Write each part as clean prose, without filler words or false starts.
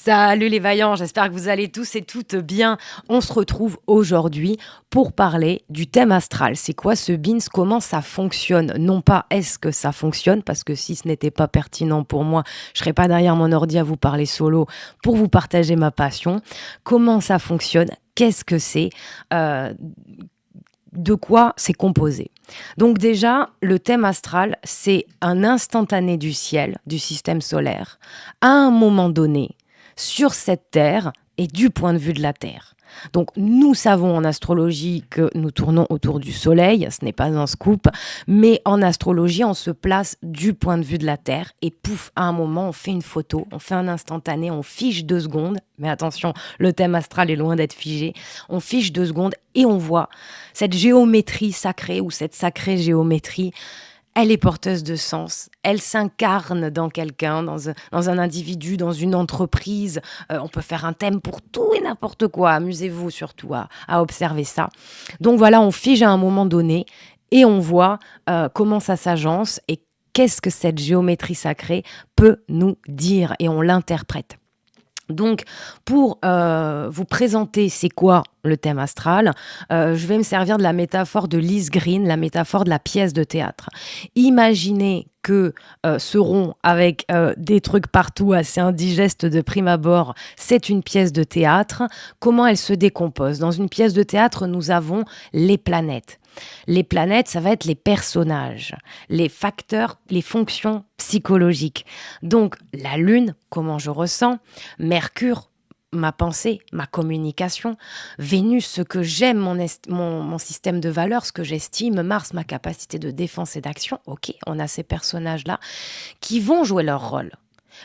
Salut les vaillants, j'espère que vous allez tous et toutes bien. On se retrouve aujourd'hui pour parler du thème astral. C'est quoi ce BINS? Comment ça fonctionne? Non pas est-ce que ça fonctionne, parce que si ce n'était pas pertinent pour moi, je serais pas derrière mon ordi à vous parler solo pour vous partager ma passion. Comment ça fonctionne? Qu'est-ce que c'est? Euh, de quoi c'est composé? Donc déjà, le thème astral, c'est un instantané du ciel, du système solaire, à un moment donné, sur cette Terre et du point de vue de la Terre. Donc nous savons en astrologie que nous tournons autour du Soleil, ce n'est pas un scoop, mais en astrologie, on se place du point de vue de la Terre et pouf, à un moment, on fait une photo, on fait un instantané, on fiche 2 secondes, mais attention, le thème astral est loin d'être figé, on fiche 2 secondes et on voit cette géométrie sacrée ou cette sacrée géométrie. Elle est porteuse de sens, elle s'incarne dans quelqu'un, dans un individu, dans une entreprise. On peut faire un thème pour tout et n'importe quoi. Amusez-vous surtout à observer ça. Donc voilà, on fige à un moment donné et on voit comment ça s'agence et qu'est-ce que cette géométrie sacrée peut nous dire et on l'interprète. Donc, pour vous présenter c'est quoi le thème astral, je vais me servir de la métaphore de Lise Green, la métaphore de la pièce de théâtre. Imaginez que ce rond avec des trucs partout assez indigestes de prime abord, c'est une pièce de théâtre. Comment elle se décompose? Dans une pièce de théâtre, nous avons les planètes. Les planètes, ça va être les personnages, les facteurs, les fonctions psychologiques. Donc, la Lune, comment je ressens, Mercure, ma pensée, ma communication, Vénus, ce que j'aime, mon système de valeurs, ce que j'estime, Mars, ma capacité de défense et d'action. Ok, on a ces personnages-là qui vont jouer leur rôle.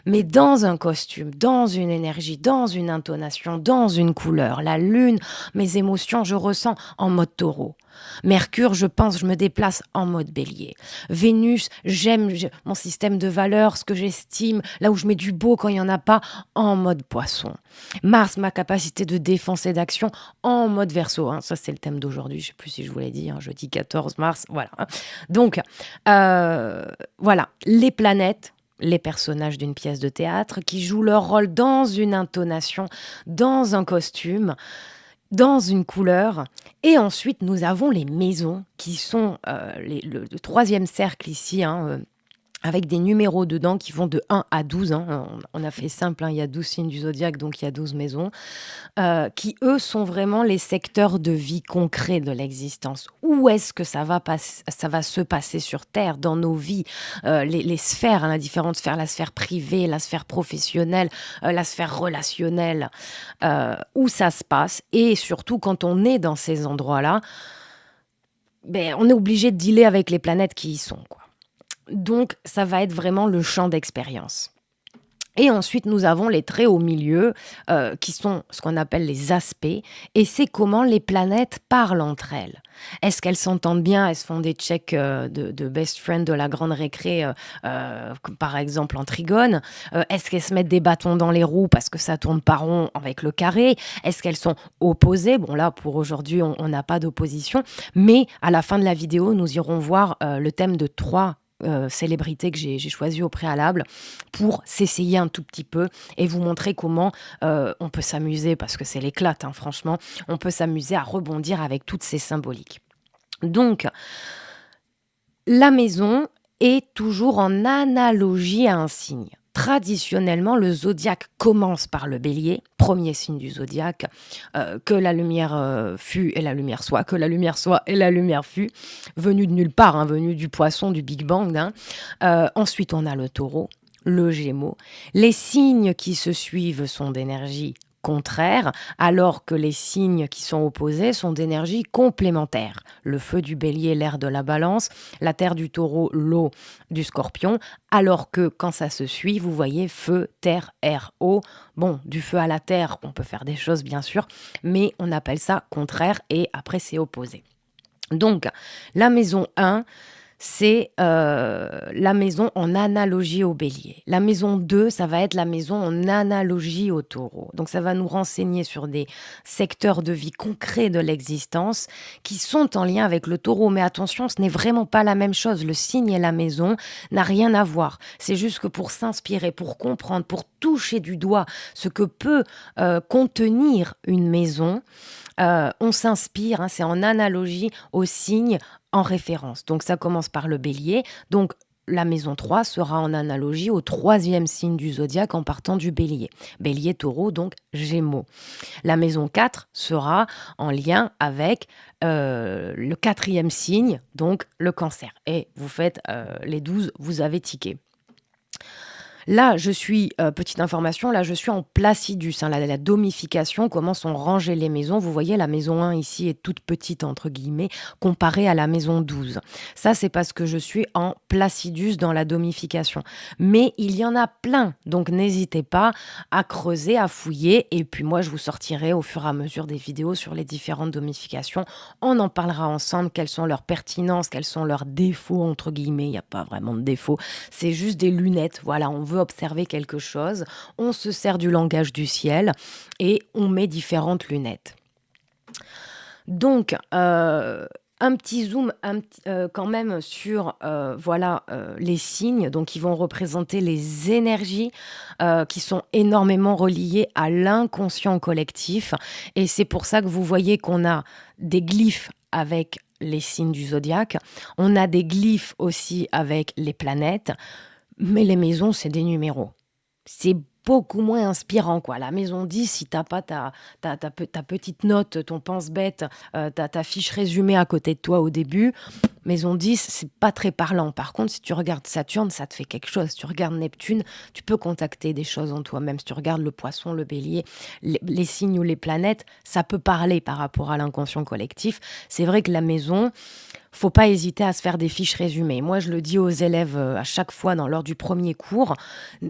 Mais dans un costume, dans une énergie, dans une intonation, dans une couleur. La Lune, mes émotions, je ressens en mode taureau. Mercure, je pense, je me déplace en mode bélier. Vénus, j'aime mon système de valeurs, ce que j'estime, là où je mets du beau quand il n'y en a pas, en mode poisson. Mars, ma capacité de défense et d'action, en mode verseau. Ça, c'est le thème d'aujourd'hui, je ne sais plus si je vous l'ai dit, jeudi 14 mars, voilà. Donc, voilà, les planètes, les personnages d'une pièce de théâtre qui jouent leur rôle dans une intonation, dans un costume, dans une couleur. Et ensuite, nous avons les maisons qui sont le troisième cercle ici, avec des numéros dedans qui vont de 1 à 12. On a fait simple, il y a 12 signes du zodiaque, donc il y a 12 maisons, qui, eux, sont vraiment les secteurs de vie concrets de l'existence. Où est-ce que ça va se passer sur Terre, dans nos vies, les sphères, la différentes sphères, la sphère privée, la sphère professionnelle, la sphère relationnelle, où ça se passe. Et surtout, quand on est dans ces endroits-là, on est obligé de dealer avec les planètes qui y sont, quoi. Donc, ça va être vraiment le champ d'expérience. Et ensuite, nous avons les traits au milieu, qui sont ce qu'on appelle les aspects, et c'est comment les planètes parlent entre elles. Est-ce qu'elles s'entendent bien? Elles se font des checks de best friend de la grande récré, comme par exemple en trigone? Est-ce qu'elles se mettent des bâtons dans les roues parce que ça tourne pas rond avec le carré? Est-ce qu'elles sont opposées? Bon là, pour aujourd'hui, on n'a pas d'opposition, mais à la fin de la vidéo, nous irons voir le thème de 3 célébrités que j'ai choisies au préalable pour s'essayer un tout petit peu et vous montrer comment on peut s'amuser, parce que c'est l'éclate, franchement, on peut s'amuser à rebondir avec toutes ces symboliques. Donc, la maison est toujours en analogie à un signe. Traditionnellement, le zodiaque commence par le bélier, premier signe du zodiaque, que la lumière fût et la lumière soit, que la lumière soit et la lumière fût, venu de nulle part, venu du poisson, du Big Bang. Ensuite, on a le taureau, le gémeaux. Les signes qui se suivent sont d'énergie contraire, alors que les signes qui sont opposés sont d'énergie complémentaire. Le feu du bélier, l'air de la balance, la terre du taureau, l'eau du scorpion, alors que quand ça se suit, vous voyez feu, terre, air, eau. Bon, du feu à la terre, on peut faire des choses bien sûr, mais on appelle ça contraire et après c'est opposé. Donc, la maison 1, c'est la maison en analogie au bélier. La maison 2, ça va être la maison en analogie au taureau. Donc ça va nous renseigner sur des secteurs de vie concrets de l'existence qui sont en lien avec le taureau. Mais attention, ce n'est vraiment pas la même chose. Le signe et la maison n'a rien à voir. C'est juste que pour s'inspirer, pour comprendre, pour toucher du doigt ce que peut contenir une maison, on s'inspire, hein, c'est en analogie aux signes en référence. Donc ça commence par le bélier. Donc la maison 3 sera en analogie au troisième signe du zodiaque en partant du bélier. Bélier, taureau, donc gémeaux. La maison 4 sera en lien avec le quatrième signe, donc le cancer. Et vous faites les 12, vous avez tiqué. Là, je suis, petite information, là, je suis en Placidus, hein, la domification, comment sont rangées les maisons. Vous voyez, la maison 1 ici est toute petite, entre guillemets, comparée à la maison 12. Ça, c'est parce que je suis en Placidus dans la domification. Mais il y en a plein, donc n'hésitez pas à creuser, à fouiller. Et puis moi, je vous sortirai au fur et à mesure des vidéos sur les différentes domifications. On en parlera ensemble, quelles sont leurs pertinences, quels sont leurs défauts, entre guillemets. Il n'y a pas vraiment de défauts. C'est juste des lunettes. Voilà, on veut observer quelque chose, on se sert du langage du ciel et on met différentes lunettes. Donc, un petit zoom quand même sur les signes, donc qui vont représenter les énergies qui sont énormément reliées à l'inconscient collectif. Et c'est pour ça que vous voyez qu'on a des glyphes avec les signes du zodiaque, on a des glyphes aussi avec les planètes. Mais les maisons, c'est des numéros. C'est beaucoup moins inspirant, quoi. La maison 10, si t'as pas ta petite note, ton pense-bête, ta fiche résumée à côté de toi au début, maison 10, c'est pas très parlant. Par contre, si tu regardes Saturne, ça te fait quelque chose. Si tu regardes Neptune, tu peux contacter des choses en toi-même. Si tu regardes le poisson, le bélier, les signes ou les planètes, ça peut parler par rapport à l'inconscient collectif. C'est vrai que la maison, faut pas hésiter à se faire des fiches résumées. Moi, je le dis aux élèves à chaque fois lors du premier cours,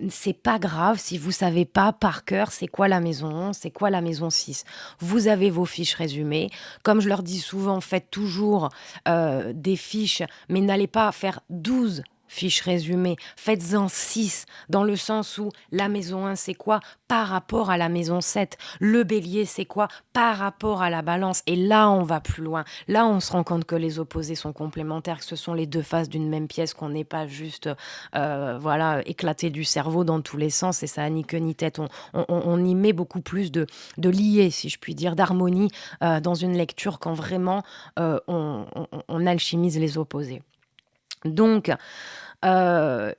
c'est pas grave si vous savez pas par cœur c'est quoi la maison 11, c'est quoi la maison 6. Vous avez vos fiches résumées. Comme je leur dis souvent, faites toujours des fiches, mais n'allez pas faire 12 fiches résumées, faites-en 6, dans le sens où la maison 1, c'est quoi par rapport à la maison 7, le bélier, c'est quoi par rapport à la balance, et là, on va plus loin. Là, on se rend compte que les opposés sont complémentaires, que ce sont les deux faces d'une même pièce, qu'on n'est pas juste éclaté du cerveau dans tous les sens, et ça a ni queue ni tête. On y met beaucoup plus de liés, si je puis dire, d'harmonie dans une lecture quand vraiment on alchimise les opposés. Donc, ces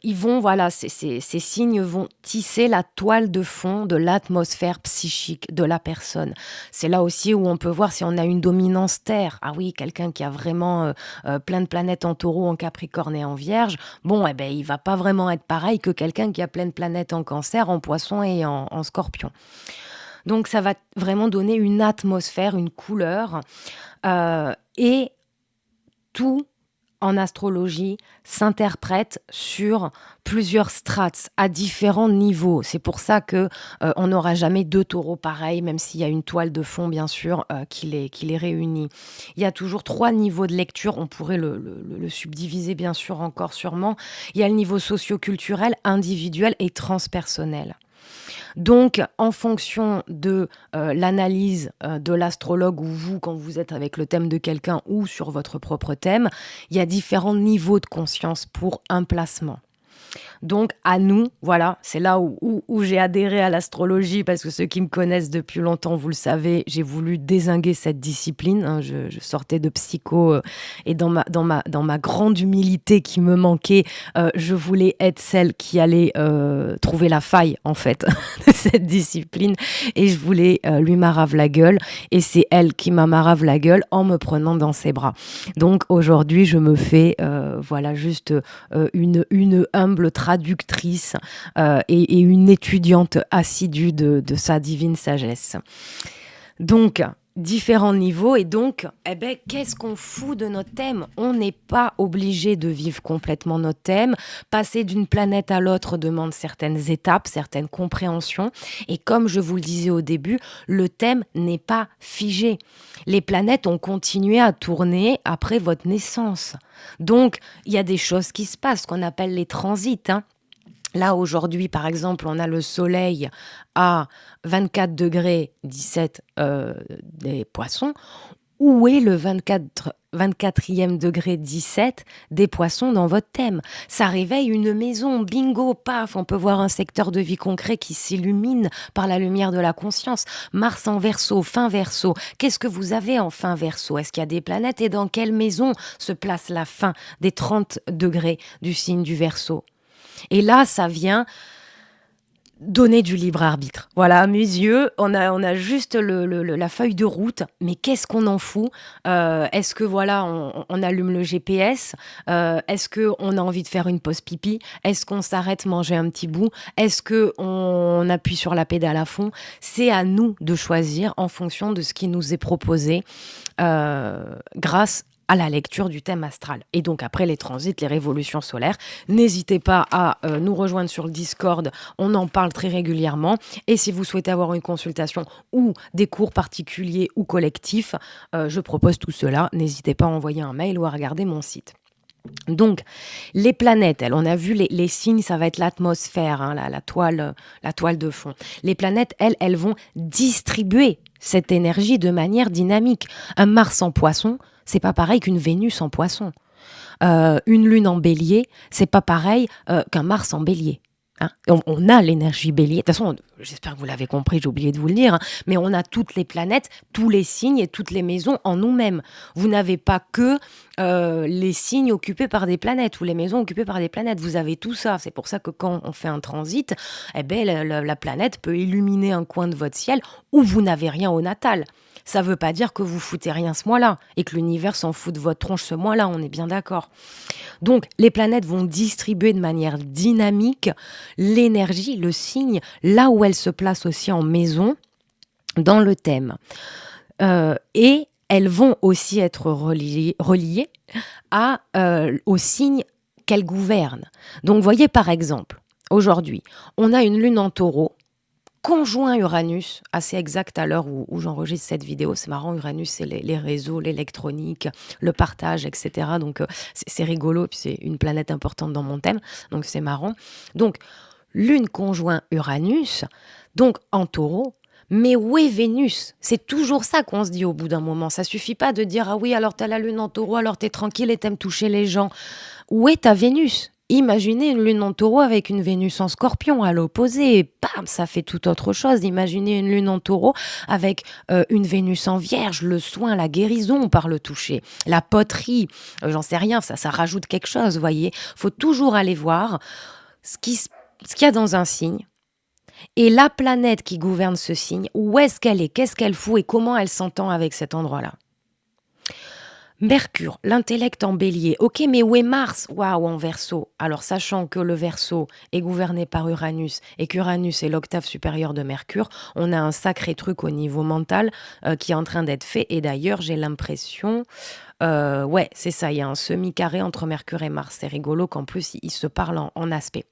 signes vont tisser la toile de fond de l'atmosphère psychique de la personne. C'est là aussi où on peut voir si on a une dominance terre. Ah oui, quelqu'un qui a vraiment plein de planètes en taureau, en capricorne et en vierge, il va pas vraiment être pareil que quelqu'un qui a plein de planètes en cancer, en poisson et en scorpion. Donc ça va vraiment donner une atmosphère, une couleur et tout en astrologie s'interprète sur plusieurs strates à différents niveaux. C'est pour ça que on n'aura jamais deux taureaux pareils, même s'il y a une toile de fond, bien sûr, qui les réunit. Il y a toujours 3 niveaux de lecture. On pourrait le subdiviser, bien sûr, encore sûrement. Il y a le niveau socio-culturel, individuel et transpersonnel. Donc, en fonction de l'analyse de l'astrologue ou vous, quand vous êtes avec le thème de quelqu'un ou sur votre propre thème, il y a différents niveaux de conscience pour un placement. Donc, à nous, voilà, c'est là où j'ai adhéré à l'astrologie, parce que ceux qui me connaissent depuis longtemps, vous le savez, j'ai voulu dézinguer cette discipline. Hein, je sortais de psycho et dans ma grande humilité qui me manquait, je voulais être celle qui allait trouver la faille, en fait, de cette discipline. Et je voulais lui marave la gueule. Et c'est elle qui m'a marave la gueule en me prenant dans ses bras. Donc, aujourd'hui, je me fais, juste une humble traductrice et une étudiante assidue de sa divine sagesse. Donc, différents niveaux, et donc, qu'est-ce qu'on fout de notre thème ? On n'est pas obligé de vivre complètement notre thème. Passer d'une planète à l'autre demande certaines étapes, certaines compréhensions, et comme je vous le disais au début, le thème n'est pas figé. Les planètes ont continué à tourner après votre naissance. Donc, il y a des choses qui se passent, qu'on appelle les transits, hein. Là, aujourd'hui, par exemple, on a le soleil à 24 degrés 17 des poissons. Où est le 24 24e degré 17 des poissons dans votre thème. Ça réveille une maison, bingo, paf, on peut voir un secteur de vie concret qui s'illumine par la lumière de la conscience. Mars en Verseau, fin Verseau. Qu'est-ce que vous avez en fin Verseau? Est-ce qu'il y a des planètes et dans quelle maison se place la fin des 30 degrés du signe du Verseau? Et là, ça vient donner du libre arbitre. Voilà, à mes yeux, on a juste la feuille de route, mais qu'est-ce qu'on en fout? Est-ce que voilà, on allume le GPS? Est-ce qu'on a envie de faire une pause pipi? Est-ce qu'on s'arrête manger un petit bout? Est-ce qu'on appuie sur la pédale à fond? C'est à nous de choisir en fonction de ce qui nous est proposé grâce à la lecture du thème astral. Et donc après les transits, les révolutions solaires, n'hésitez pas à nous rejoindre sur le Discord, on en parle très régulièrement. Et si vous souhaitez avoir une consultation ou des cours particuliers ou collectifs, je propose tout cela. N'hésitez pas à envoyer un mail ou à regarder mon site. Donc, les planètes, on a vu les signes, ça va être l'atmosphère, hein, la toile de fond. Les planètes, elles vont distribuer cette énergie de manière dynamique. Un Mars en Poisson, c'est pas pareil qu'une Vénus en Poisson. Une Lune en Bélier, c'est pas pareil qu'un Mars en Bélier. Hein. On a l'énergie Bélier. De toute façon, j'espère que vous l'avez compris, j'ai oublié de vous le dire, hein, mais on a toutes les planètes, tous les signes et toutes les maisons en nous-mêmes. Vous n'avez pas que les signes occupés par des planètes ou les maisons occupées par des planètes. Vous avez tout ça. C'est pour ça que quand on fait un transit, eh ben, la planète peut illuminer un coin de votre ciel où vous n'avez rien au natal. Ça ne veut pas dire que vous foutez rien ce mois-là et que l'univers s'en fout de votre tronche ce mois-là, on est bien d'accord. Donc, les planètes vont distribuer de manière dynamique l'énergie, le signe, là où elle se place aussi en maison, dans le thème. Et elles vont aussi être reliées au signe qu'elles gouvernent. Donc, voyez par exemple, aujourd'hui, on a une lune en taureau, conjoint Uranus, assez exact à l'heure où j'enregistre cette vidéo. C'est marrant, Uranus, c'est les réseaux, l'électronique, le partage, etc. Donc, c'est rigolo, puis c'est une planète importante dans mon thème, donc c'est marrant. Donc, Lune conjoint Uranus, donc en taureau, mais où est Vénus? C'est toujours ça qu'on se dit au bout d'un moment. Ça suffit pas de dire « Ah oui, alors t'as la Lune en taureau, alors t'es tranquille et t'aimes toucher les gens. » Où est ta Vénus? Imaginez une lune en taureau avec une Vénus en scorpion à l'opposé. Bam, ça fait tout autre chose. Imaginez une lune en taureau avec une Vénus en vierge, le soin, la guérison par le toucher, la poterie, j'en sais rien, ça rajoute quelque chose, vous voyez. Faut toujours aller voir ce qu'il y a dans un signe. Et la planète qui gouverne ce signe, où est-ce qu'elle est, qu'est-ce qu'elle fout et comment elle s'entend avec cet endroit-là. Mercure, l'intellect en bélier. Ok, mais où est Mars? Waouh, en Verseau. Alors, sachant que le Verseau est gouverné par Uranus et qu'Uranus est l'octave supérieure de Mercure, on a un sacré truc au niveau mental qui est en train d'être fait. Et d'ailleurs, j'ai l'impression... ouais, c'est ça, il y a un semi-carré entre Mercure et Mars. C'est rigolo qu'en plus, ils se parlent en aspect.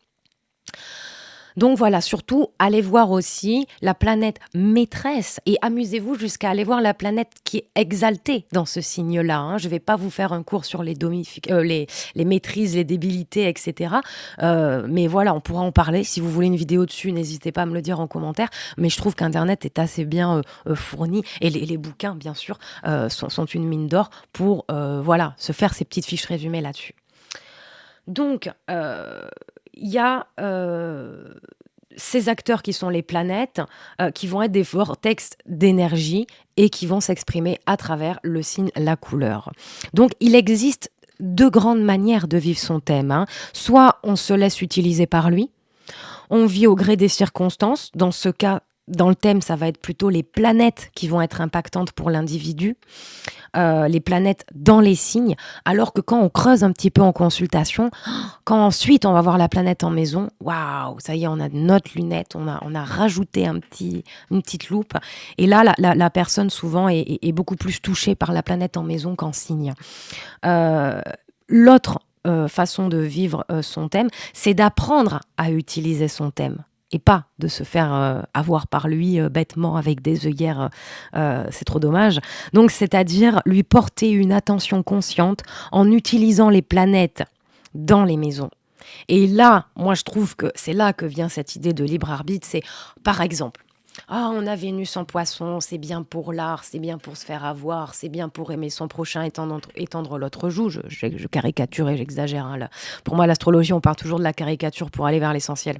Donc voilà, surtout, allez voir aussi la planète maîtresse et amusez-vous jusqu'à aller voir la planète qui est exaltée dans ce signe-là. Hein. Je ne vais pas vous faire un cours sur les maîtrises, les débilités, etc. Mais voilà, on pourra en parler. Si vous voulez une vidéo dessus, n'hésitez pas à me le dire en commentaire. Mais je trouve qu'Internet est assez bien fourni et les bouquins, bien sûr, sont une mine d'or pour voilà, se faire ces petites fiches résumées là-dessus. Donc, il y a ces acteurs qui sont les planètes, qui vont être des vortex d'énergie et qui vont s'exprimer à travers le signe, la couleur. Donc, il existe deux grandes manières de vivre son thème. Hein. Soit on se laisse utiliser par lui, on vit au gré des circonstances. Dans ce cas, dans le thème, ça va être plutôt les planètes qui vont être impactantes pour l'individu. Les planètes dans les signes, alors que quand on creuse un petit peu en consultation, quand ensuite on va voir la planète en maison, waouh, ça y est, on a notre lunette, on a rajouté une petite loupe, et là, la personne souvent est beaucoup plus touchée par la planète en maison qu'en signe. L'autre façon de vivre son thème, c'est d'apprendre à utiliser son thème. Et pas de se faire avoir par lui bêtement avec des œillères, c'est trop dommage. Donc, c'est-à-dire lui porter une attention consciente en utilisant les planètes dans les maisons. Et là, moi, je trouve que c'est là que vient cette idée de libre arbitre. C'est, par exemple, Ah, on a Vénus en Poisson, c'est bien pour l'art, c'est bien pour se faire avoir, c'est bien pour aimer son prochain, étendre l'autre joue. Je caricature et j'exagère, hein, là. Pour moi, l'astrologie, on part toujours de la caricature pour aller vers l'essentiel.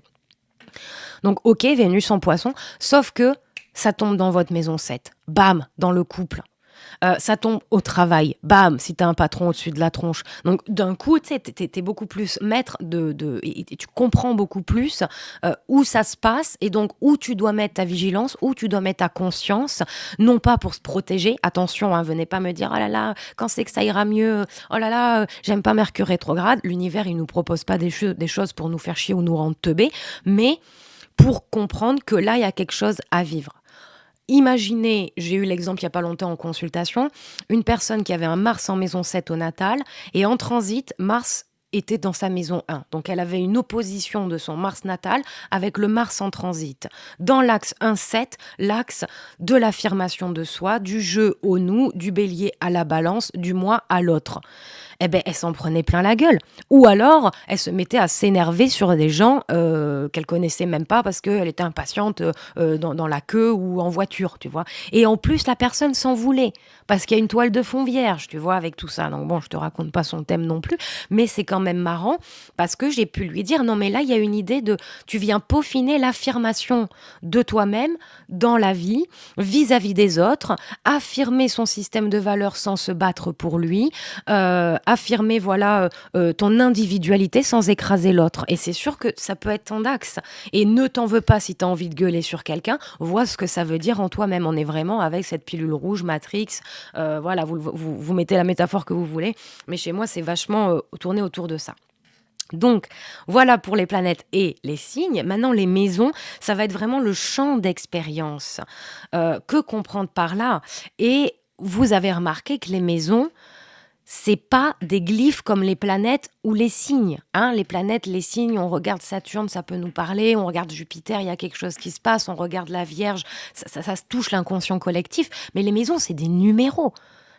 Donc, ok, Vénus en Poisson, sauf que ça tombe dans votre maison 7. Bam, dans le couple. Ça tombe au travail, bam, si t'as un patron au-dessus de la tronche. Donc d'un coup, tu sais, t'es beaucoup plus maître et tu comprends beaucoup plus où ça se passe et donc où tu dois mettre ta vigilance, où tu dois mettre ta conscience, non pas pour se protéger. Attention, hein, venez pas me dire, oh là là, quand c'est que ça ira mieux, oh là là, j'aime pas Mercure rétrograde. L'univers, il nous propose pas des choses pour nous faire chier ou nous rendre teubés, mais pour comprendre que là, il y a quelque chose à vivre. Imaginez, j'ai eu l'exemple il n'y a pas longtemps en consultation, une personne qui avait un Mars en maison 7 au natal et en transit, Mars était dans sa maison 1. Donc elle avait une opposition de son Mars natal avec le Mars en transit. Dans l'axe 1-7, l'axe de l'affirmation de soi, du jeu au nous, du bélier à la balance, du moi à l'autre. Eh ben, elle s'en prenait plein la gueule. Ou alors, elle se mettait à s'énerver sur des gens qu'elle connaissait même pas parce qu'elle était impatiente dans la queue ou en voiture, tu vois. Et en plus, la personne s'en voulait parce qu'il y a une toile de fond vierge, tu vois, avec tout ça. Donc bon, je te raconte pas son thème non plus, mais c'est quand même marrant parce que j'ai pu lui dire, non mais là, il y a une idée de, tu viens peaufiner l'affirmation de toi-même dans la vie, vis-à-vis des autres, affirmer son système de valeurs sans se battre pour lui, affirmer voilà ton individualité sans écraser l'autre. Et c'est sûr que ça peut être ton axe. Et ne t'en veux pas si tu as envie de gueuler sur quelqu'un. Vois ce que ça veut dire en toi-même. On est vraiment avec cette pilule rouge, Matrix. Voilà, vous mettez la métaphore que vous voulez. Mais chez moi, c'est vachement tourné autour de ça. Donc, voilà pour les planètes et les signes. Maintenant, les maisons, ça va être vraiment le champ d'expérience. Que comprendre par là? Et vous avez remarqué que les maisons, c'est pas des glyphes comme les planètes ou les signes. Hein. Les planètes, les signes, on regarde Saturne, ça peut nous parler. On regarde Jupiter, il y a quelque chose qui se passe. On regarde la Vierge, ça se touche l'inconscient collectif. Mais les maisons, c'est des numéros.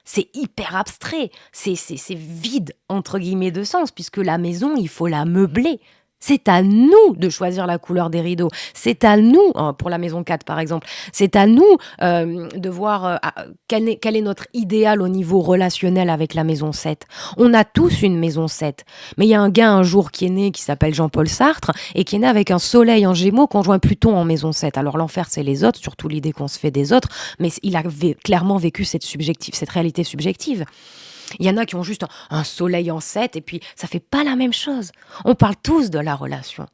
C'est hyper abstrait. C'est vide, entre guillemets, de sens, puisque la maison, il faut la meubler. C'est à nous de choisir la couleur des rideaux. C'est à nous, pour la maison 4 par exemple, c'est à nous de voir quel est notre idéal au niveau relationnel avec la maison 7. On a tous une maison 7. Mais il y a un gars un jour qui est né, qui s'appelle Jean-Paul Sartre, et qui est né avec un soleil en Gémeaux conjoint Pluton en maison 7. Alors l'enfer, c'est les autres, surtout l'idée qu'on se fait des autres, mais il a clairement vécu cette réalité subjective. Il y en a qui ont juste un soleil en 7 et puis ça fait pas la même chose. On parle tous de la relation.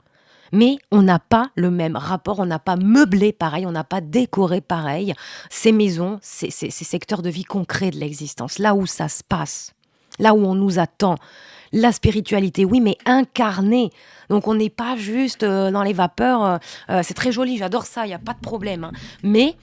Mais on n'a pas le même rapport, on n'a pas meublé pareil, on n'a pas décoré pareil ces maisons, ces secteurs de vie concrets de l'existence, là où ça se passe, là où on nous attend. La spiritualité, oui, mais incarnée. Donc on n'est pas juste dans les vapeurs. C'est très joli, j'adore ça, il n'y a pas de problème. Hein. Mais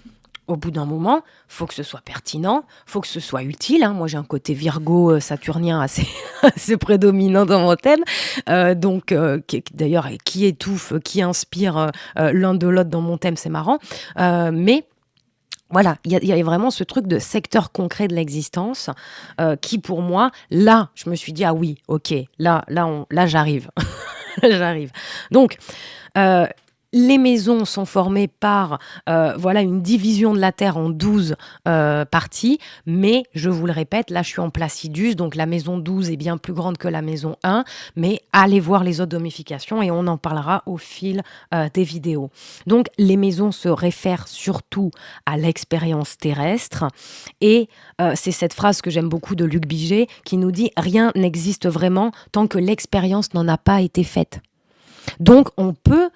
au bout d'un moment, faut que ce soit pertinent, faut que ce soit utile. Hein. Moi, j'ai un côté Virgo saturnien assez, assez prédominant dans mon thème. D'ailleurs, qui étouffe, qui inspire l'un de l'autre dans mon thème, c'est marrant. Mais voilà, il y a vraiment ce truc de secteur concret de l'existence qui, pour moi, là, je me suis dit, ah oui, ok, là j'arrive. J'arrive. Donc, les maisons sont formées par une division de la Terre en 12 parties, mais je vous le répète, là je suis en Placidus, donc la maison 12 est bien plus grande que la maison 1, mais allez voir les autres domifications et on en parlera au fil des vidéos. Donc les maisons se réfèrent surtout à l'expérience terrestre et c'est cette phrase que j'aime beaucoup de Luc Biget qui nous dit « Rien n'existe vraiment tant que l'expérience n'en a pas été faite ». Donc on peut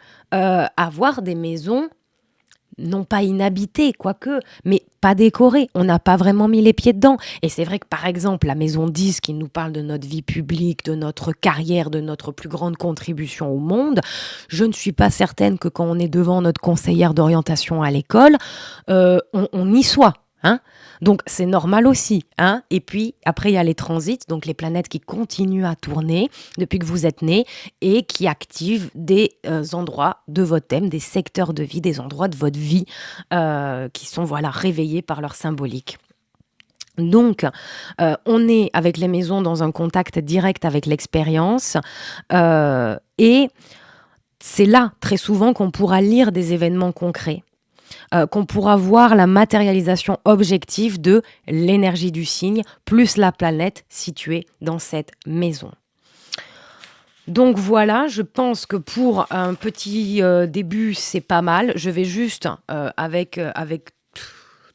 avoir des maisons non pas inhabitées, quoique, mais pas décorées. On n'a pas vraiment mis les pieds dedans. Et c'est vrai que, par exemple, la maison 10 qui nous parle de notre vie publique, de notre carrière, de notre plus grande contribution au monde, je ne suis pas certaine que quand on est devant notre conseillère d'orientation à l'école, on y soit. Hein. Donc c'est normal aussi. Hein. Et puis après il y a les transits, donc les planètes qui continuent à tourner depuis que vous êtes né et qui activent des endroits de votre thème, des secteurs de vie, des endroits de votre vie qui sont réveillés par leur symbolique. Donc, on est avec les maisons dans un contact direct avec l'expérience et c'est là très souvent qu'on pourra lire des événements concrets. qu'on pourra voir la matérialisation objective de l'énergie du signe, plus la planète située dans cette maison. Donc voilà, je pense que pour un petit début, c'est pas mal. Je vais juste, avec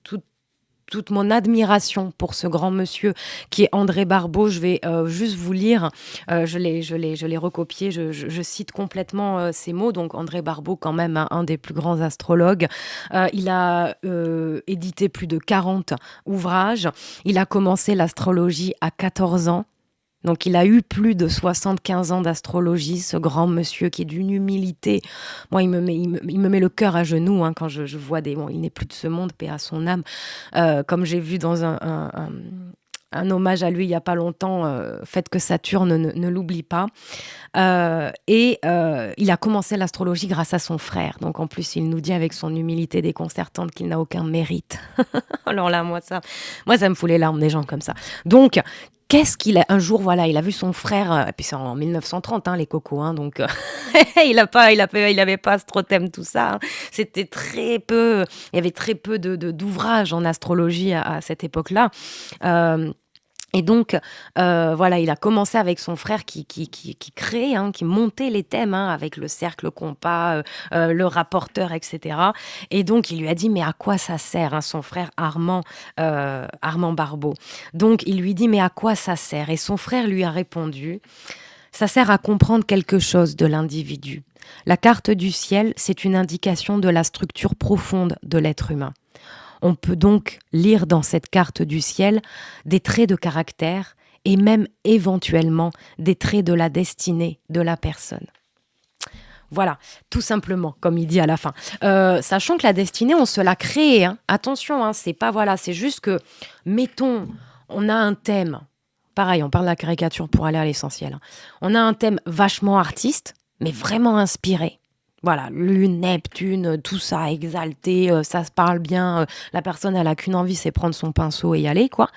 tout- toute mon admiration pour ce grand monsieur qui est André Barbeau, je vais juste vous lire, je l'ai recopié, je cite complètement ces mots. Donc André Barbeau, quand même, hein, un des plus grands astrologues. Il a édité plus de 40 ouvrages. Il a commencé l'astrologie à 14 ans. Donc il a eu plus de 75 ans d'astrologie, ce grand monsieur qui est d'une humilité. Moi, il me met le cœur à genoux, hein, quand je vois des... Bon, il n'est plus de ce monde, paix à son âme. Comme j'ai vu dans un hommage à lui il n'y a pas longtemps, faites que Saturne ne l'oublie pas. Il a commencé l'astrologie grâce à son frère. Donc en plus, il nous dit avec son humilité déconcertante qu'il n'a aucun mérite. Alors là, moi, ça me fout les larmes des gens comme ça. Donc, qu'est-ce qu'il a un jour, voilà, il a vu son frère, et puis c'est en 1930, hein, les cocos, hein, donc il avait pas Astrothème, tout ça, hein. C'était très peu, il y avait très peu d'ouvrages en astrologie à cette époque-là. Et donc, voilà, il a commencé avec son frère qui créait, hein, qui montait les thèmes, hein, avec le cercle, le compas, le rapporteur, etc. Et donc, il lui a dit, mais à quoi ça sert, hein, son frère Armand Barbeau. Donc, il lui dit, mais à quoi ça sert? Et son frère lui a répondu, ça sert à comprendre quelque chose de l'individu. La carte du ciel, c'est une indication de la structure profonde de l'être humain. On peut donc lire dans cette carte du ciel des traits de caractère et même éventuellement des traits de la destinée de la personne. Voilà, tout simplement, comme il dit à la fin. Sachant que la destinée, on se l'a créée, hein. Attention, hein, c'est pas voilà, c'est juste que, mettons, on a un thème. Pareil, on parle de la caricature pour aller à l'essentiel, hein. On a un thème vachement artiste, mais vraiment inspiré. Voilà, Lune, Neptune, tout ça exalté, ça se parle bien, la personne elle a qu'une envie, c'est prendre son pinceau et y aller, quoi.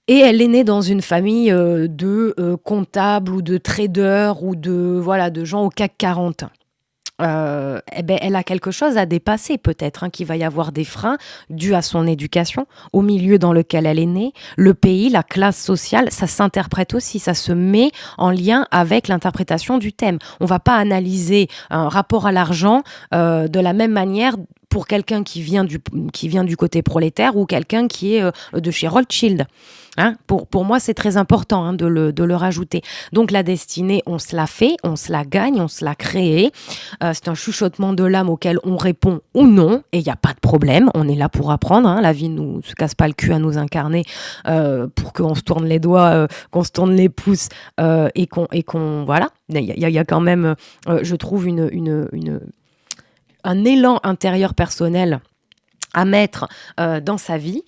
Et elle est née dans une famille de comptables ou de traders ou de gens au CAC 40. Eh ben, elle a quelque chose à dépasser peut-être, hein, qu'il va y avoir des freins dus à son éducation, au milieu dans lequel elle est née, le pays, la classe sociale, ça s'interprète aussi, ça se met en lien avec l'interprétation du thème. On va pas analyser un rapport à l'argent de la même manière pour quelqu'un qui vient du côté prolétaire ou quelqu'un qui est de chez Rothschild. Hein, pour moi, c'est très important, hein, de le rajouter. Donc la destinée, on se la fait, on se la gagne, on se la crée. C'est un chuchotement de l'âme auquel on répond ou non, et il n'y a pas de problème. On est là pour apprendre, hein. La vie ne se casse pas le cul à nous incarner pour qu'on se tourne les doigts, qu'on se tourne les pouces et qu'on voilà. Il y a quand même, je trouve, un élan intérieur personnel à mettre dans sa vie,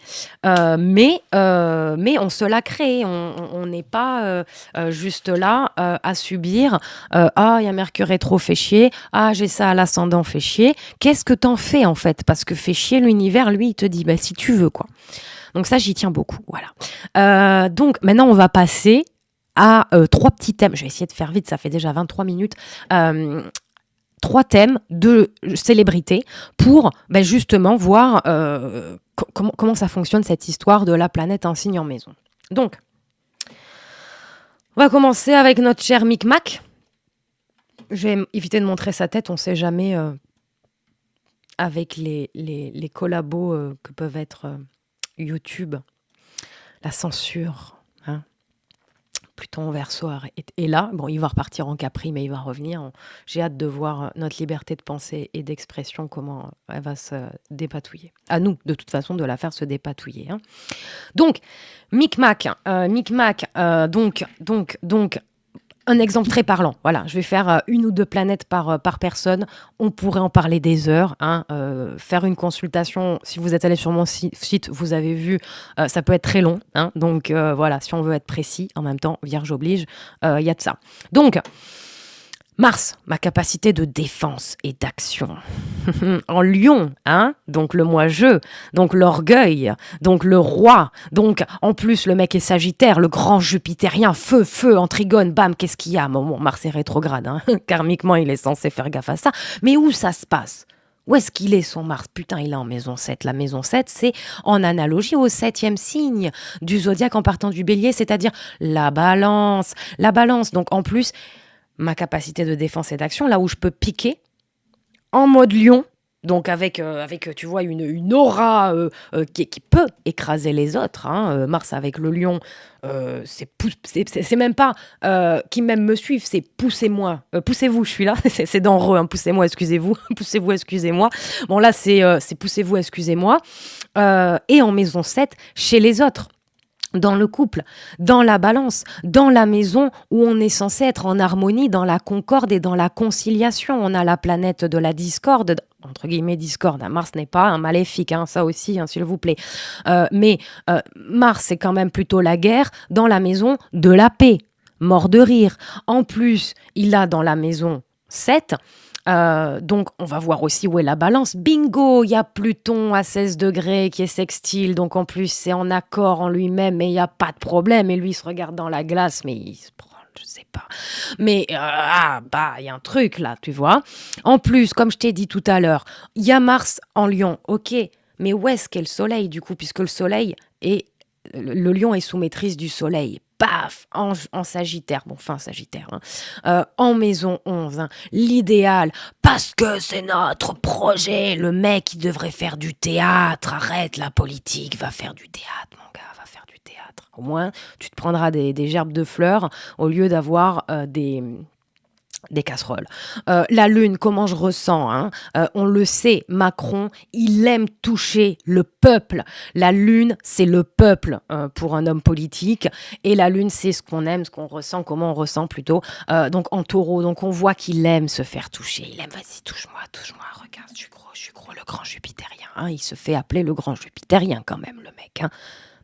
mais on se l'a créé, on n'est pas juste là à subir, ah il y a Mercure rétro, fait chier, ah j'ai ça à l'ascendant, fait chier. Qu'est-ce que t'en fais en fait? Parce que fait chier, l'univers lui il te dit bah si tu veux, quoi. Donc ça j'y tiens beaucoup, voilà. Donc maintenant on va passer à 3 petits thèmes. Je vais essayer de faire vite, ça fait déjà 23 minutes. 3 thèmes de célébrités pour justement voir comment ça fonctionne, cette histoire de la planète un signe en maison. Donc, on va commencer avec notre cher Micmac. Je vais éviter de montrer sa tête, on ne sait jamais avec les collabos que peuvent être YouTube, la censure, hein. Pluton en Verseau est là. Bon, il va repartir en Capri, mais il va revenir. J'ai hâte de voir notre liberté de pensée et d'expression, comment elle va se dépatouiller. À nous, de toute façon, de la faire se dépatouiller, hein. Donc, Micmac, donc, un exemple très parlant. Voilà, je vais faire 1 ou 2 planètes par personne. On pourrait en parler des heures, hein. Faire une consultation, si vous êtes allé sur mon site, vous avez vu, ça peut être très long, hein. Donc voilà, si on veut être précis, en même temps, Vierge oblige, il y a de ça. Donc, Mars, ma capacité de défense et d'action. En Lion, hein, donc le moi-je, donc l'orgueil, donc le roi, donc en plus le mec est Sagittaire, le grand Jupitérien, feu, en Trigone, bam, qu'est-ce qu'il y a? Bon, Mars est rétrograde, hein, karmiquement il est censé faire gaffe à ça, mais où ça se passe? Où est-ce qu'il est son Mars? Putain, il est en maison 7. La maison 7, c'est en analogie au septième signe du zodiaque en partant du bélier, c'est-à-dire la balance. La balance, donc en plus, ma capacité de défense et d'action, là où je peux piquer, en mode lion, donc avec tu vois, une aura qui peut écraser les autres. Hein. Mars avec le lion, c'est même pas qui même me suivent, c'est poussez-moi, poussez-vous, je suis là, c'est dans re, hein, poussez-moi, excusez-vous, poussez-vous, excusez-moi. Bon là, c'est poussez-vous, excusez-moi. Et en maison 7, chez les autres. Dans le couple, dans la balance, dans la maison où on est censé être en harmonie, dans la concorde et dans la conciliation. On a la planète de la discorde, entre guillemets discorde. Mars n'est pas un maléfique, hein, ça aussi, hein, s'il vous plaît. Mais Mars, c'est quand même plutôt la guerre dans la maison de la paix. Mort de rire. En plus, il a dans la maison 7. Donc, on va voir aussi où est la balance. Bingo, il y a Pluton à 16 degrés qui est sextile. Donc, en plus, c'est en accord en lui-même et il n'y a pas de problème. Et lui, il se regarde dans la glace, mais il se prend, je sais pas. Mais, il y a un truc là, tu vois. En plus, comme je t'ai dit tout à l'heure, il y a Mars en Lion. Ok, mais où est-ce qu'est le Soleil, du coup, puisque le Soleil est... Le Lion est sous maîtrise du Soleil. Paf, en Sagittaire, bon, fin Sagittaire, hein. En maison 11, hein. L'idéal, parce que c'est notre projet. Le mec, il devrait faire du théâtre. Arrête la politique, va faire du théâtre, mon gars, va faire du théâtre. Au moins, tu te prendras des gerbes de fleurs au lieu d'avoir des casseroles. La Lune, comment je ressens, hein, on le sait, Macron, il aime toucher le peuple. La Lune, c'est le peuple pour un homme politique. Et la Lune, c'est ce qu'on aime, ce qu'on ressent, comment on ressent plutôt. Donc en taureau, donc on voit qu'il aime se faire toucher. Il aime, vas-y, touche-moi, regarde, je suis gros, le grand Jupitérien. Hein, il se fait appeler le grand Jupitérien quand même, le mec. Hein.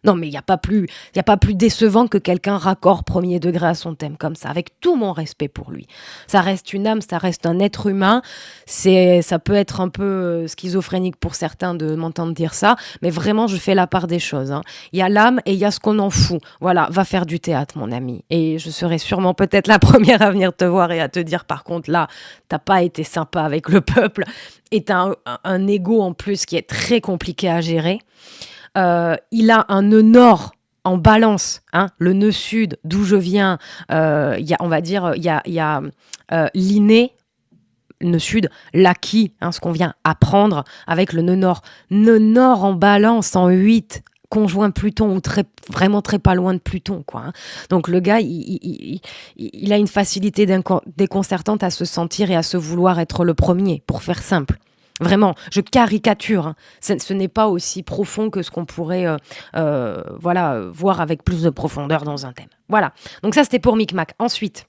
Non, mais il n'y a pas plus décevant que quelqu'un raccorde premier degré à son thème comme ça, avec tout mon respect pour lui. Ça reste une âme, ça reste un être humain. Ça peut être un peu schizophrénique pour certains de m'entendre dire ça, mais vraiment, je fais la part des choses. Hein. Il y a l'âme et il y a ce qu'on en fout. Voilà, va faire du théâtre, mon ami. Et je serai sûrement peut-être la première à venir te voir et à te dire, par contre, là, t'as pas été sympa avec le peuple. Et t'as un ego en plus qui est très compliqué à gérer. Il a un nœud nord en balance, hein, le nœud sud, d'où je viens, on va dire, il y a l'inné, le nœud sud, l'acquis, hein, ce qu'on vient apprendre avec le nœud nord. Nœud nord en balance en 8, conjoint Pluton, ou vraiment très pas loin de Pluton, quoi. Hein. Donc le gars, il a une facilité déconcertante à se sentir et à se vouloir être le premier, pour faire simple. Vraiment, je caricature. Hein. Ce n'est pas aussi profond que ce qu'on pourrait voir avec plus de profondeur dans un thème. Voilà. Donc ça, c'était pour Micmac. Ensuite,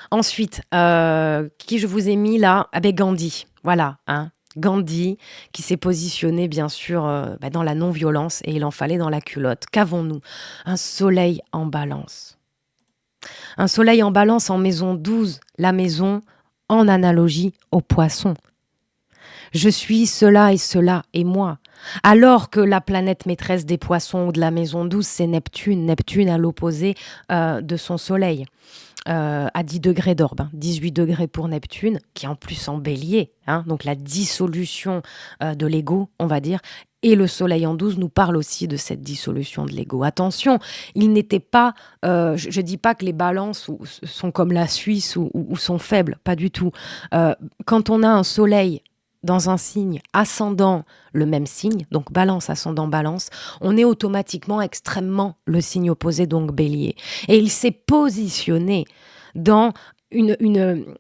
qui je vous ai mis là? Gandhi. Voilà. Hein. Gandhi, qui s'est positionné, bien sûr, dans la non-violence, et il en fallait dans la culotte. Qu'avons-nous? Un soleil en balance. Un soleil en balance en maison 12, la maison en analogie au poisson. Je suis cela et moi. Alors que la planète maîtresse des poissons ou de la maison 12, c'est Neptune. Neptune à l'opposé de son soleil. À 10 degrés d'orbe, hein. 18 degrés pour Neptune, qui est en plus en bélier, hein, donc la dissolution de l'ego, on va dire. Et le soleil en 12 nous parle aussi de cette dissolution de l'ego. Attention, il n'était pas, je ne dis pas que les balances sont comme la Suisse ou sont faibles, pas du tout. Quand on a un soleil dans un signe ascendant, le même signe, donc balance, ascendant, balance, on est automatiquement extrêmement le signe opposé, donc bélier. Et il s'est positionné dans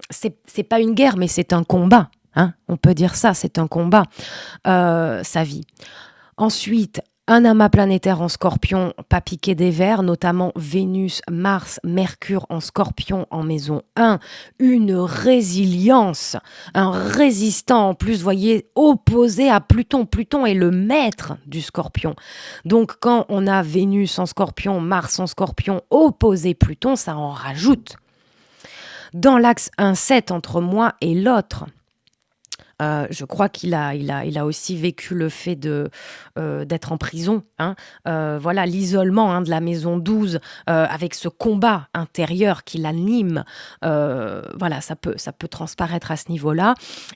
c'est pas une guerre, mais c'est un combat. Hein, on peut dire ça, c'est un combat, sa vie. Ensuite, un amas planétaire en Scorpion, pas piqué des vers, notamment Vénus, Mars, Mercure en Scorpion en maison 1. Une résilience, un résistant en plus, voyez, opposé à Pluton. Pluton est le maître du Scorpion. Donc quand on a Vénus en Scorpion, Mars en Scorpion, opposé Pluton, ça en rajoute. Dans l'axe 1-7 entre moi et l'autre, Je crois qu'il a aussi vécu le fait d'être en prison, hein. Voilà, l'isolement, hein, de la maison 12, avec ce combat intérieur qui l'anime, voilà, ça peut transparaître à ce niveau-là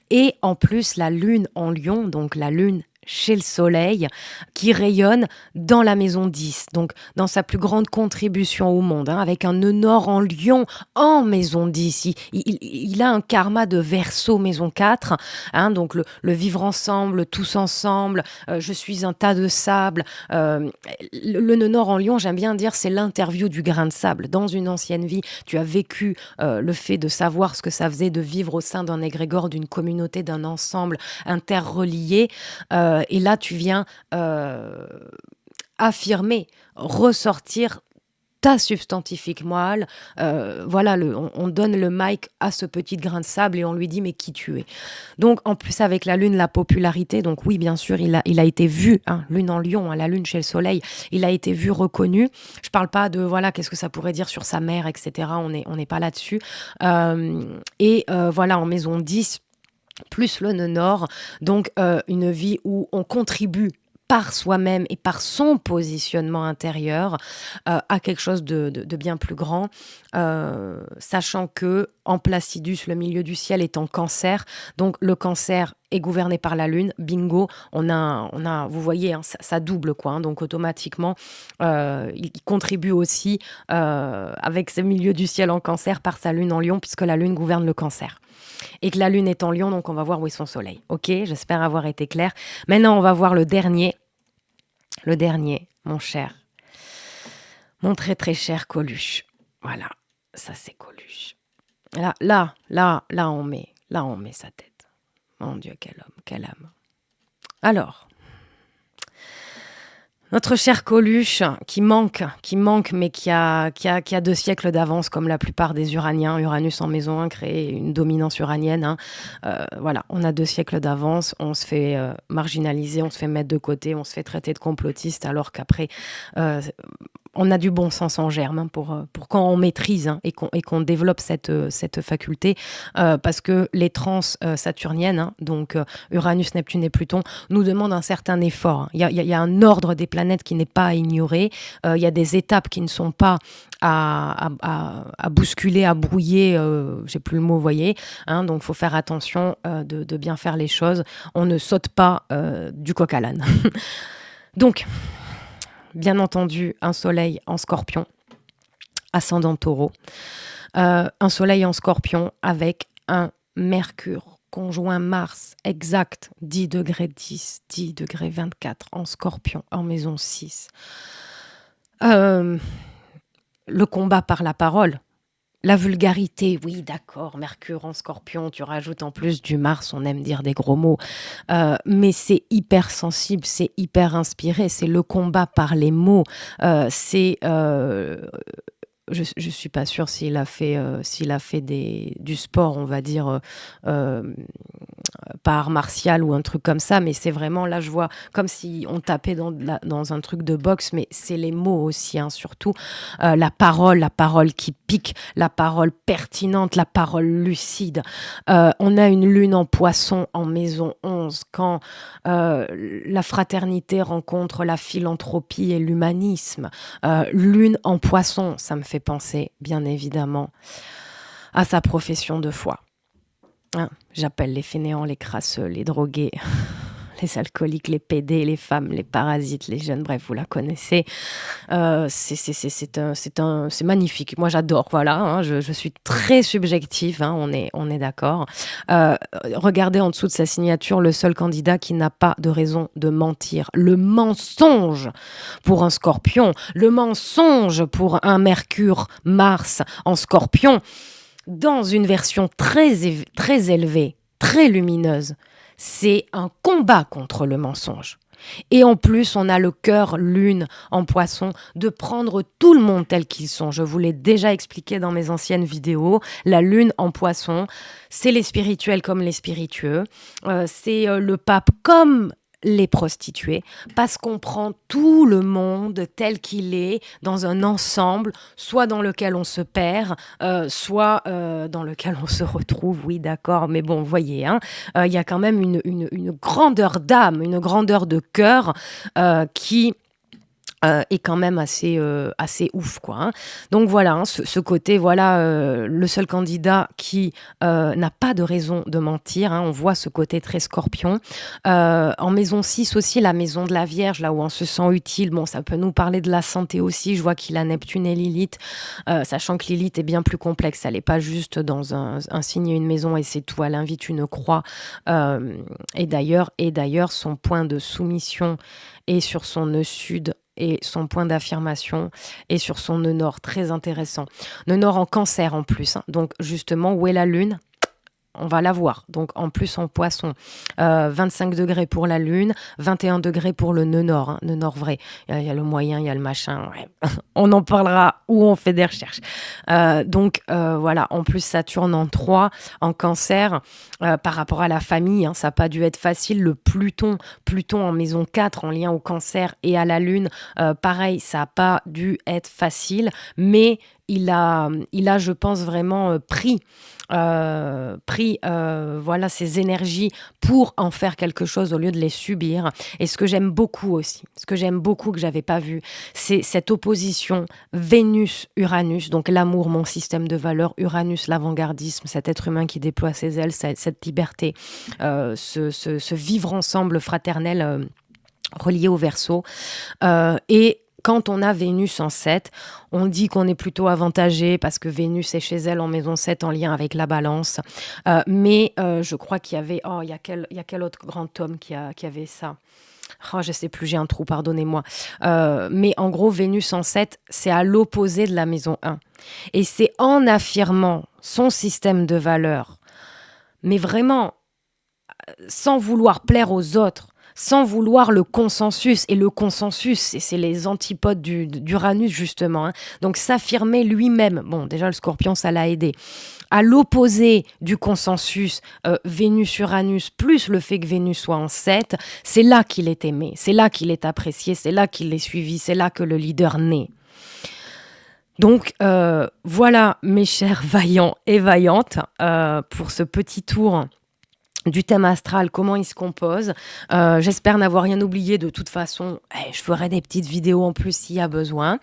et en plus la lune en Lion, donc la lune chez le soleil, qui rayonne dans la maison 10, donc dans sa plus grande contribution au monde, hein, avec un nœud nord en Lion en maison 10. Il a un karma de Verseau maison 4, hein, donc le vivre ensemble, tous ensemble, je suis un tas de sable. Le nœud nord en Lion, j'aime bien dire, c'est l'interview du grain de sable. Dans une ancienne vie, tu as vécu le fait de savoir ce que ça faisait de vivre au sein d'un égrégore, d'une communauté, d'un ensemble interrelié. Et là, tu viens affirmer, ressortir ta substantifique moelle. Voilà, on donne le mic à ce petit grain de sable et on lui dit mais qui tu es. Donc en plus avec la lune, la popularité, donc oui bien sûr il a été vu, hein, lune en Lion, hein, la lune chez le soleil, il a été vu, reconnu. Je parle pas de voilà qu'est-ce que ça pourrait dire sur sa mère, etc. On n'est pas là-dessus. Voilà, en maison 10, plus le nœud nord, donc une vie où on contribue par soi-même et par son positionnement intérieur à quelque chose de bien plus grand, sachant que en Placidus, le milieu du ciel est en cancer, donc le cancer est gouverné par la lune, bingo, vous voyez, hein, ça double quoi, hein, donc automatiquement, il contribue aussi avec ce milieu du ciel en cancer par sa lune en Lion, puisque la lune gouverne le cancer. Et que la lune est en Lion, donc on va voir où est son soleil. Ok, j'espère avoir été claire. Maintenant, on va voir le dernier. Le dernier, mon cher. Mon très très cher Coluche. Voilà, ça c'est Coluche. Là, on met sa tête. Mon Dieu, quel homme, quelle âme. Alors, notre cher Coluche, qui manque, mais qui a 2 siècles d'avance, comme la plupart des Uraniens. Uranus en maison 1 crée une dominance uranienne, hein. Voilà, on a 2 siècles d'avance, on se fait marginaliser, on se fait mettre de côté, on se fait traiter de complotiste, alors qu'après, on a du bon sens en germe, hein, pour quand on maîtrise, hein, et qu'on développe cette faculté, parce que les trans saturniennes, hein, donc Uranus, Neptune et Pluton, nous demandent un certain effort, hein. Il y a un ordre des planètes qui n'est pas à ignorer, il y a des étapes qui ne sont pas à bousculer, à brouiller, j'ai plus le mot, vous voyez, hein, donc il faut faire attention de bien faire les choses. On ne saute pas du coq à l'âne. Donc, bien entendu, un soleil en Scorpion, ascendant Taureau. Un soleil en Scorpion avec un Mercure conjoint Mars, exact, 10 degrés 10, 10 degrés 24 en Scorpion, en maison 6. Le combat par la parole. La vulgarité, oui, d'accord, Mercure en Scorpion, tu rajoutes en plus du Mars, on aime dire des gros mots, mais c'est hyper sensible, c'est hyper inspiré, c'est le combat par les mots, je suis pas sûre s'il a fait du sport, on va dire, pas art martial ou un truc comme ça, mais c'est vraiment, là je vois comme si on tapait dans un truc de boxe, mais c'est les mots aussi, hein, surtout la parole qui pique, la parole pertinente, la parole lucide. On a une lune en Poisson en maison 11 quand la fraternité rencontre la philanthropie et l'humanisme. Lune en Poisson, ça me fait penser bien évidemment à sa profession de foi. Hein, j'appelle les fainéants, les crasseux, les drogués, les alcooliques, les pédés, les femmes, les parasites, les jeunes, bref, vous la connaissez. C'est magnifique. Moi, j'adore, voilà, hein, je suis très subjective, hein, on est d'accord. Regardez en dessous de sa signature, le seul candidat qui n'a pas de raison de mentir. Le mensonge pour un Scorpion, le mensonge pour un Mercure, Mars en Scorpion, dans une version très élevée, très lumineuse. C'est un combat contre le mensonge. Et en plus, on a le cœur lune en Poisson de prendre tout le monde tel qu'ils sont. Je vous l'ai déjà expliqué dans mes anciennes vidéos. La lune en Poisson, c'est les spirituels comme les spiritueux. C'est le pape comme les prostituées, parce qu'on prend tout le monde tel qu'il est dans un ensemble, soit dans lequel on se perd, soit dans lequel on se retrouve, oui d'accord, mais bon, vous voyez, hein, il y a quand même une grandeur d'âme, une grandeur de cœur qui est quand même assez ouf, quoi, hein. Donc voilà, hein, ce côté, voilà, le seul candidat qui n'a pas de raison de mentir, hein. On voit ce côté très Scorpion. En maison 6 aussi, la maison de la Vierge, là où on se sent utile, bon, ça peut nous parler de la santé aussi. Je vois qu'il a Neptune et Lilith, sachant que Lilith est bien plus complexe. Elle n'est pas juste dans un signe et une maison et c'est tout. Elle invite une croix. Et d'ailleurs, son point de soumission est sur son nœud sud et son point d'affirmation est sur son nœud nord, très intéressant. Nœud nord en Cancer en plus, hein. Donc justement, où est la Lune ? On va la voir. Donc en plus en Poisson, 25 degrés pour la Lune, 21 degrés pour le nœud nord, hein, nœud nord vrai. Il y a le moyen, il y a le machin. Ouais. On en parlera où on fait des recherches. Donc voilà, en plus Saturne en 3, en Cancer, par rapport à la famille, hein, ça n'a pas dû être facile. Le Pluton en maison 4, en lien au Cancer et à la Lune, pareil, ça n'a pas dû être facile, mais il a, je pense, vraiment pris voilà, ces énergies pour en faire quelque chose au lieu de les subir. Et ce que j'aime beaucoup aussi, que j'avais pas vu, c'est cette opposition Vénus-Uranus, donc l'amour, mon système de valeurs, Uranus, l'avant-gardisme, cet être humain qui déploie ses ailes, cette liberté, ce vivre ensemble fraternel relié au Verseau. Et quand on a Vénus en 7, on dit qu'on est plutôt avantagé parce que Vénus est chez elle en maison 7 en lien avec la balance. Mais je crois qu'il y avait... Oh, il y a quel autre grand homme qui avait ça ? Oh, je sais plus, j'ai un trou, pardonnez-moi. Mais en gros, Vénus en 7, c'est à l'opposé de la maison 1. Et c'est en affirmant son système de valeurs, mais vraiment sans vouloir plaire aux autres, sans vouloir le consensus. Et le consensus, c'est les antipodes d'Uranus, justement, hein. Donc, s'affirmer lui-même. Bon, déjà, le Scorpion, ça l'a aidé. À l'opposé du consensus, Vénus-Uranus, plus le fait que Vénus soit en 7, c'est là qu'il est aimé, c'est là qu'il est apprécié, c'est là qu'il est suivi, c'est là que le leader naît. Donc, voilà, mes chers vaillants et vaillantes, pour ce petit tour du thème astral, comment il se compose. J'espère n'avoir rien oublié. De toute façon, je ferai des petites vidéos en plus s'il y a besoin.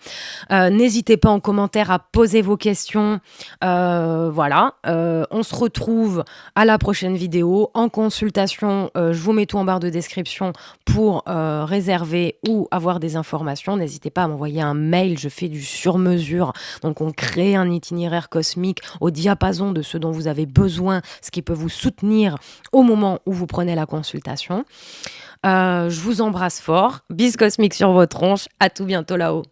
N'hésitez pas en commentaire à poser vos questions. Voilà. On se retrouve à la prochaine vidéo. En consultation, je vous mets tout en barre de description pour réserver ou avoir des informations. N'hésitez pas à m'envoyer un mail. Je fais du sur-mesure. Donc, on crée un itinéraire cosmique au diapason de ce dont vous avez besoin, ce qui peut vous soutenir au moment où vous prenez la consultation. Je vous embrasse fort. Bis cosmique sur vos tronches. À tout bientôt là-haut.